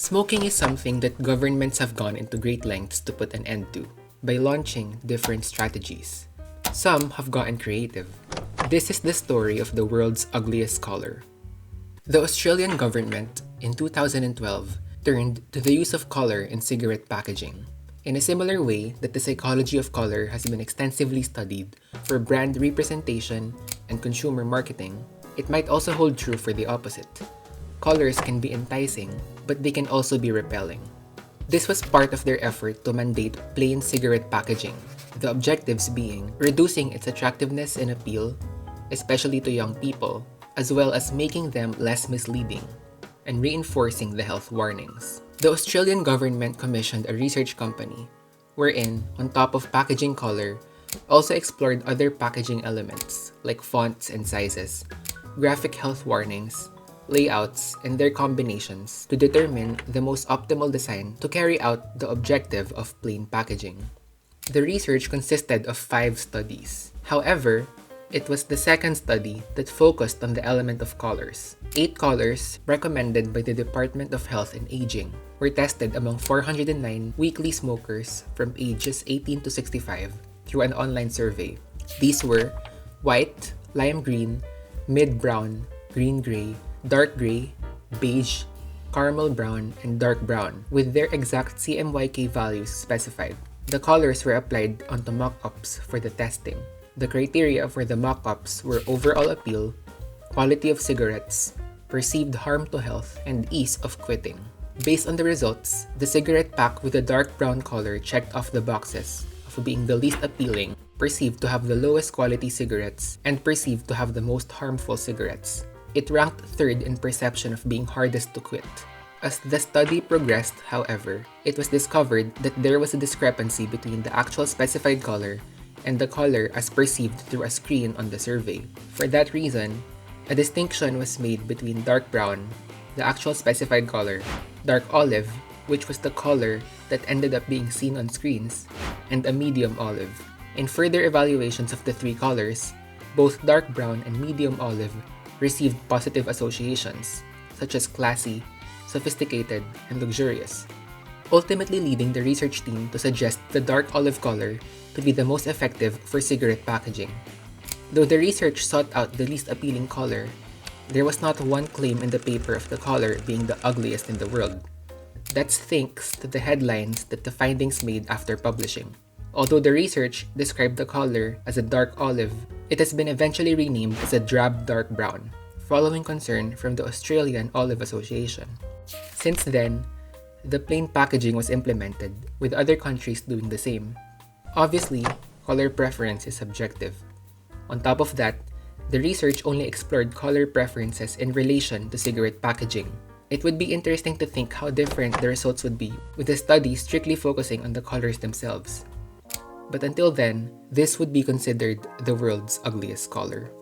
Smoking is something that governments have gone into great lengths to put an end to by launching different strategies. Some have gotten creative. This is the story of the world's ugliest color. The Australian government, in 2012, turned to the use of color in cigarette packaging. In a similar way that the psychology of color has been extensively studied for brand representation and consumer marketing, it might also hold true for the opposite. Colors can be enticing, but they can also be repelling. This was part of their effort to mandate plain cigarette packaging, the objectives being reducing its attractiveness and appeal, especially to young people, as well as making them less misleading, and reinforcing the health warnings. The Australian government commissioned a research company, wherein, on top of packaging color, also explored other packaging elements like fonts and sizes, graphic health warnings, layouts, and their combinations to determine the most optimal design to carry out the objective of plain packaging. The research consisted of 5 studies. However, it was the second study that focused on the element of colors. 8 colors recommended by the Department of Health and Aging were tested among 409 weekly smokers from ages 18 to 65 through an online survey. These were white, lime green, mid-brown, green-gray, dark gray, beige, caramel brown, and dark brown, with their exact CMYK values specified. The colors were applied onto mock-ups for the testing. The criteria for the mock-ups were overall appeal, quality of cigarettes, perceived harm to health, and ease of quitting. Based on the results, the cigarette pack with a dark brown color checked off the boxes of being the least appealing, perceived to have the lowest quality cigarettes, and perceived to have the most harmful cigarettes. It ranked third in perception of being hardest to quit. As the study progressed, however, it was discovered that there was a discrepancy between the actual specified color and the color as perceived through a screen on the survey. For that reason, a distinction was made between dark brown, the actual specified color, dark olive, which was the color that ended up being seen on screens, and a medium olive. In further evaluations of the 3 colors, both dark brown and medium olive received positive associations, such as classy, sophisticated, and luxurious, ultimately leading the research team to suggest the dark olive color to be the most effective for cigarette packaging. Though the research sought out the least appealing color, there was not one claim in the paper of the color being the ugliest in the world. That's thanks to the headlines that the findings made after publishing. Although the research described the color as a dark olive, it has been eventually renamed as a drab dark brown, following concern from the Australian Olive Association. Since then, the plain packaging was implemented, with other countries doing the same. Obviously, color preference is subjective. On top of that, the research only explored color preferences in relation to cigarette packaging. It would be interesting to think how different the results would be with a study strictly focusing on the colors themselves. But until then, this would be considered the world's ugliest color.